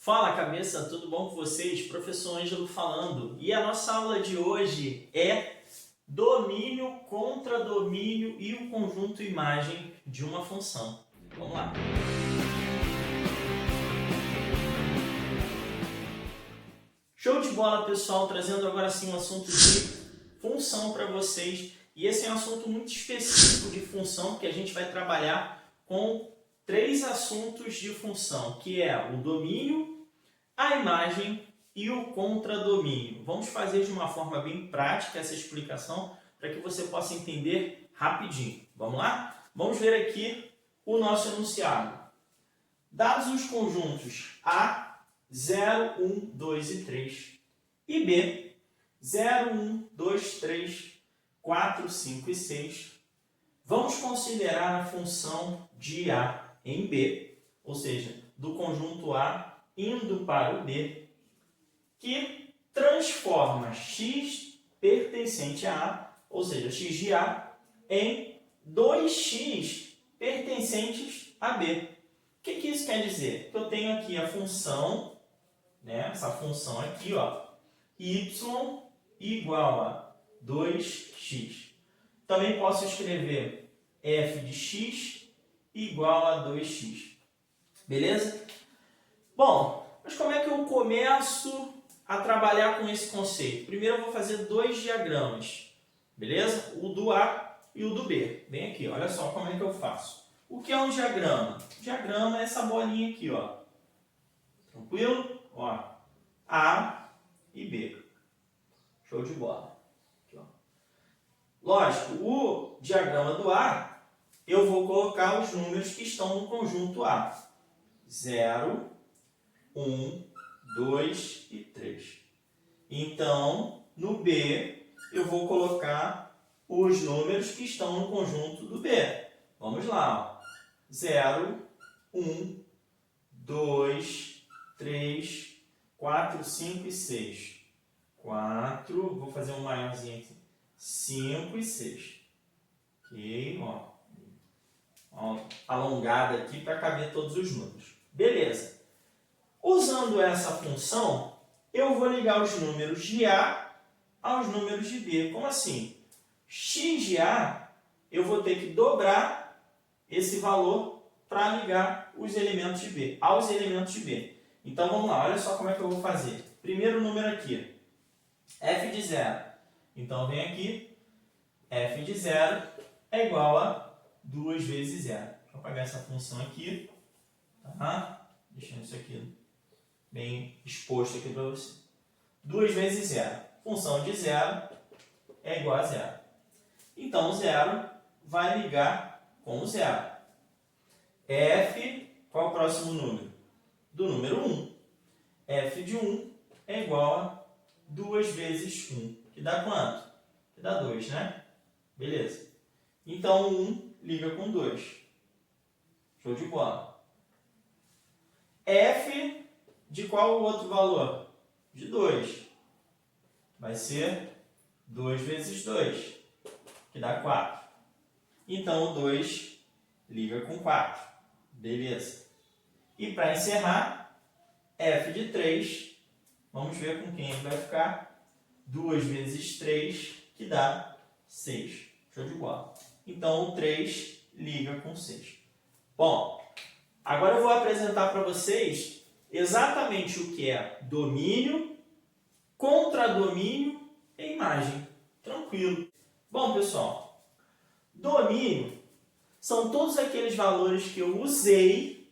Fala cabeça, tudo bom com vocês? Professor Ângelo falando. E a nossa aula de hoje é domínio, contradomínio e o conjunto imagem de uma função. Vamos lá. Show de bola, pessoal, trazendo agora sim um assunto de função para vocês. E esse é um assunto muito específico de função, que a gente vai trabalhar com três assuntos de função, que é o domínio, a imagem e o contradomínio. Vamos fazer de uma forma bem prática essa explicação para que você possa entender rapidinho. Vamos lá? Vamos ver aqui o nosso enunciado. Dados os conjuntos A, 0, 1, 2 e 3 e B, 0, 1, 2, 3, 4, 5 e 6, vamos considerar a função de A em B, ou seja, do conjunto A indo para o B, que transforma x pertencente a A, ou seja, x de A, em 2x pertencentes a B. O que isso quer dizer? Que eu tenho aqui a função, né, essa função aqui, ó, y igual a 2x. Também posso escrever f de x igual a 2x. Beleza? Bom, mas como é que eu começo a trabalhar com esse conceito? Primeiro eu vou fazer dois diagramas, beleza? O do A e o do B. Bem aqui, olha só como é que eu faço. O que é um diagrama? O diagrama é essa bolinha aqui, ó. Tranquilo? Ó, A e B. Show de bola. Aqui, ó. Lógico, o diagrama do A, eu vou colocar os números que estão no conjunto A. 0, 1, 2 e 3. Então, no B, eu vou colocar os números que estão no conjunto do B. Vamos lá. 0, 1, 2, 3, 4, 5 e 6. 4, vou fazer um maiorzinho aqui. 5 e 6. Ok, ó. Uma alongada aqui para caber todos os números. Beleza. Usando essa função, eu vou ligar os números de A aos números de B. Como assim? X de A, eu vou ter que dobrar esse valor para ligar os elementos de B, aos elementos de B. Então, vamos lá. Olha só como é que eu vou fazer. Primeiro número aqui, f de 0. Então, vem aqui, f de 0 é igual a 2 vezes 0. Deixa eu apagar essa função aqui. Tá? Deixando isso aqui bem exposto aqui para você. 2 vezes 0. Função de 0 é igual a 0. Então, o 0 vai ligar com o 0. F, qual é o próximo número? Do número 1. F de 1 é igual a 2 vezes 1. Que dá quanto? Que dá 2, né? Beleza. Então, 1 liga com 2. Show de bola. F de qual o outro valor? De 2. Vai ser 2 vezes 2, que dá 4. Então, o 2 liga com 4. Beleza. E para encerrar, f de 3, vamos ver com quem ele vai ficar. 2 vezes 3, que dá 6. Show de bola. Então, o 3 liga com 6. Bom, agora eu vou apresentar para vocês exatamente o que é domínio, contradomínio e imagem. Tranquilo. Bom, pessoal, domínio são todos aqueles valores que eu usei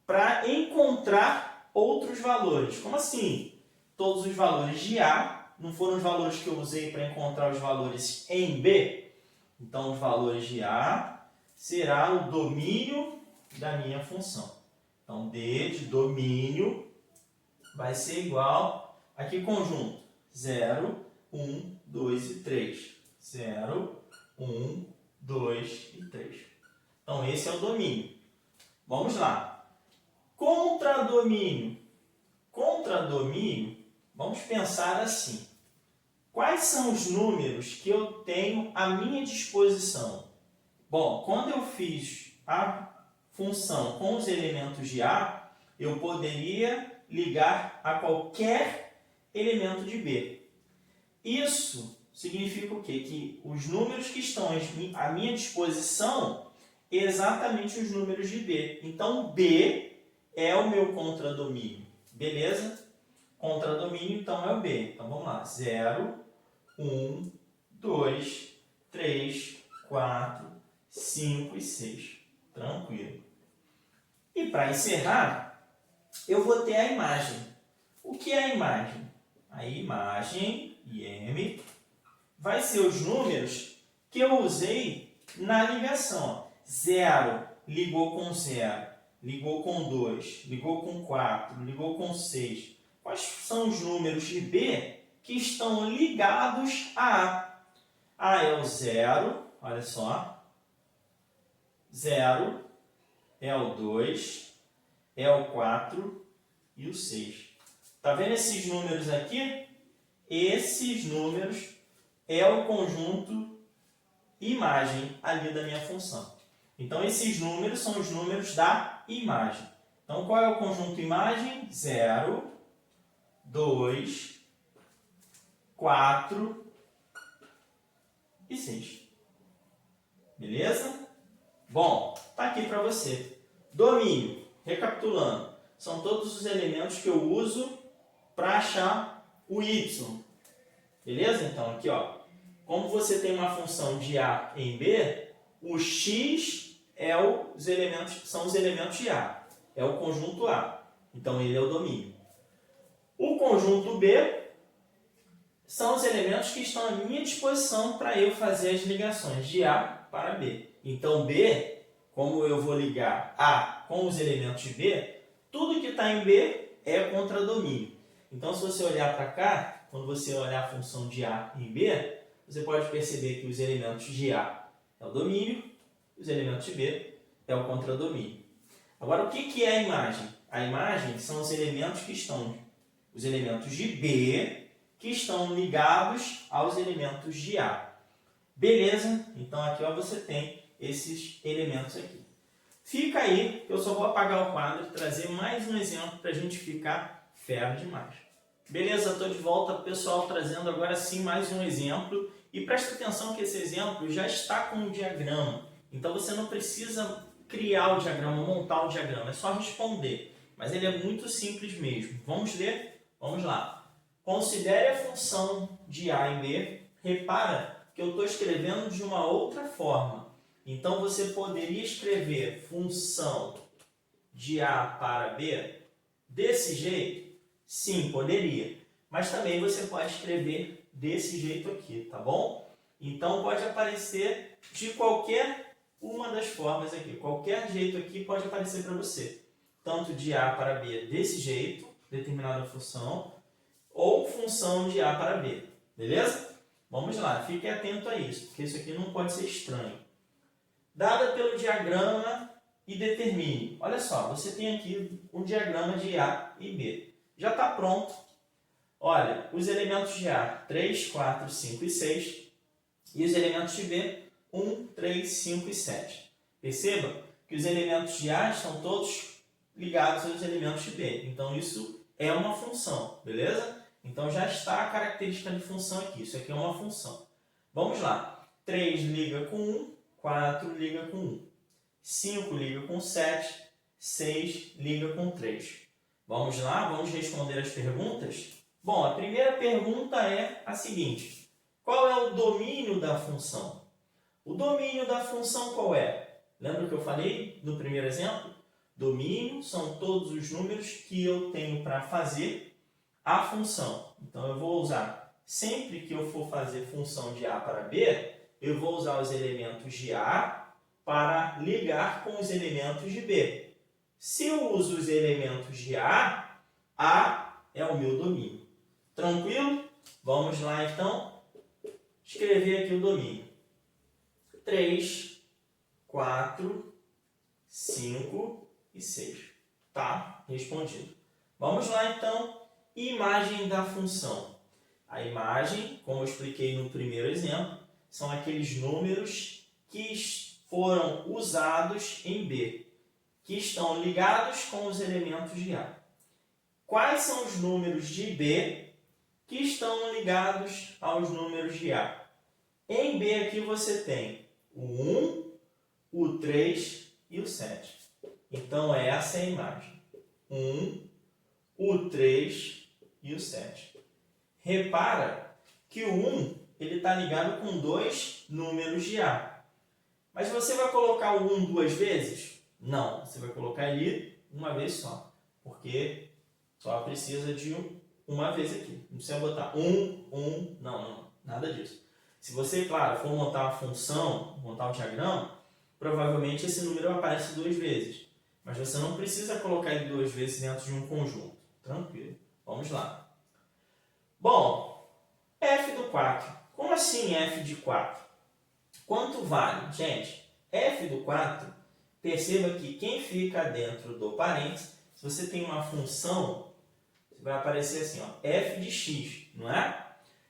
para encontrar outros valores. Como assim? Todos os valores de A não foram os valores que eu usei para encontrar os valores em B? Então, os valores de A será o domínio da minha função. Então, D de domínio vai ser igual a que conjunto? 0, 1, 2 e 3. 0, 1, 2 e 3. Então, esse é o domínio. Vamos lá. Contradomínio. Contradomínio, vamos pensar assim. Quais são os números que eu tenho à minha disposição? Bom, quando eu fiz a função com os elementos de A, eu poderia ligar a qualquer elemento de B. Isso significa o quê? Que os números que estão à minha disposição exatamente os números de B. Então, B é o meu contradomínio. Beleza? Contradomínio, então, é o B. Então, vamos lá. 0, 1, 2, 3, 4, 5 e 6. Tranquilo. E para encerrar, eu vou ter a imagem. O que é a imagem? A imagem, IM, vai ser os números que eu usei na ligação. 0 ligou com 0, ligou com 2, ligou com 4, ligou com 6. Quais são os números de B que estão ligados a A? A é o 0, olha só. 0 é o 2, é o 4 e o 6. Tá vendo esses números aqui? Esses números é o conjunto imagem ali da minha função. Então, esses números são os números da imagem. Então, qual é o conjunto imagem? 0, 2, 4 e 6. Beleza? Bom, tá aqui para você. Domínio, recapitulando, são todos os elementos que eu uso para achar o y. Beleza? Então, aqui, ó, como você tem uma função de A em B, o x são os elementos de A. É o conjunto A. Então, ele é o domínio. O conjunto B são os elementos que estão à minha disposição para eu fazer as ligações de A para B. Então, B, como eu vou ligar A com os elementos de B, tudo que está em B é contradomínio. Então, se você olhar para cá, quando você olhar a função de A em B, você pode perceber que os elementos de A é o domínio, os elementos de B é o contradomínio. Agora, o que é a imagem? A imagem são os elementos os elementos de B que estão ligados aos elementos de A. Beleza? Então, aqui ó, você tem esses elementos aqui. Fica aí, que eu só vou apagar o quadro e trazer mais um exemplo para a gente ficar fera demais. Beleza? Estou de volta, pessoal, trazendo agora sim mais um exemplo. E presta atenção que esse exemplo já está com um diagrama. Então, você não precisa criar o diagrama, montar o diagrama. É só responder. Mas ele é muito simples mesmo. Vamos ler? Vamos lá. Considere a função de A em B. Repara que eu estou escrevendo de uma outra forma. Então, você poderia escrever função de A para B desse jeito? Sim, poderia. Mas também você pode escrever desse jeito aqui, tá bom? Então, pode aparecer de qualquer uma das formas aqui. Qualquer jeito aqui pode aparecer para você. Tanto de A para B desse jeito, determinada função, ou função de A para B. Beleza? Vamos lá, fique atento a isso, porque isso aqui não pode ser estranho. Dada pelo diagrama e determine. Olha só, você tem aqui um diagrama de A e B. Já está pronto. Olha, os elementos de A, 3, 4, 5 e 6. E os elementos de B, 1, 3, 5 e 7. Perceba que os elementos de A estão todos ligados aos elementos de B. Então, isso é uma função, beleza? Então, já está a característica de função aqui. Isso aqui é uma função. Vamos lá. 3 liga com 1, 4 liga com 1. 5 liga com 7, 6 liga com 3. Vamos lá, vamos responder as perguntas? Bom, a primeira pergunta é a seguinte. Qual é o domínio da função? O domínio da função qual é? Lembra que eu falei no primeiro exemplo? Domínio são todos os números que eu tenho para fazer a função. Então, eu vou usar, sempre que eu for fazer função de A para B, eu vou usar os elementos de A para ligar com os elementos de B. Se eu uso os elementos de A é o meu domínio. Tranquilo? Vamos lá, então, escrever aqui o domínio. 3, 4, 5 e 6. Tá? Respondido. Vamos lá, então. Imagem da função. A imagem, como eu expliquei no primeiro exemplo, são aqueles números que foram usados em B, que estão ligados com os elementos de A. quais são os números de B que estão ligados aos números de A. Em B aqui você tem o 1, o 3 e o 7. Então, essa é a imagem. 1, o 3 e o 7. Repara que o 1 está ligado com dois números de A. Mas você vai colocar o 1 duas vezes? Não, você vai colocar ele uma vez só. Porque só precisa de uma vez aqui. Não precisa botar 1, não, nada disso. Se você, claro, for montar uma função, montar um diagrama, provavelmente esse número aparece duas vezes. Mas você não precisa colocar ele duas vezes dentro de um conjunto. Tranquilo. Vamos lá. Bom, f do 4. Como assim f de 4? Quanto vale? Gente, f do 4, perceba que quem fica dentro do parênteses, se você tem uma função, vai aparecer assim, ó, f de x, não é?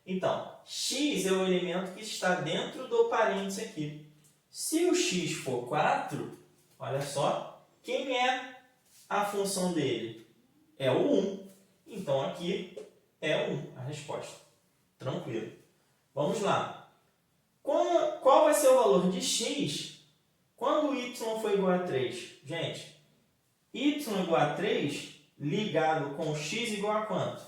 Então, x é o elemento que está dentro do parênteses aqui. Se o x for 4, olha só, quem é a função dele? É o 1. Então, aqui é o 1, a resposta. Tranquilo. Vamos lá. Qual vai ser o valor de x quando y for igual a 3? Gente, y igual a 3 ligado com x igual a quanto?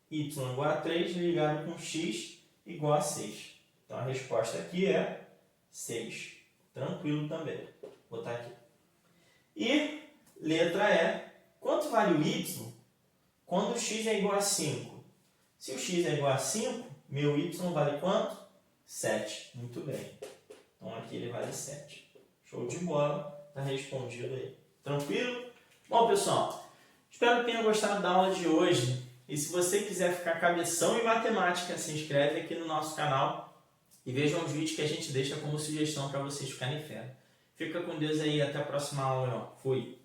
Y igual a 3 ligado com x igual a 6. Então, a resposta aqui é 6. Tranquilo também. Vou botar aqui. E, letra E, quanto vale o y quando o x é igual a 5? Se o x é igual a 5, meu y vale quanto? 7. Muito bem. Então, aqui ele vale 7. Show de bola. Está respondido aí. Tranquilo? Bom, pessoal, espero que tenham gostado da aula de hoje. E se você quiser ficar cabeção em matemática, se inscreve aqui no nosso canal e vejam os vídeos que a gente deixa como sugestão para vocês ficarem fera. Fica com Deus aí. Até a próxima aula. Fui!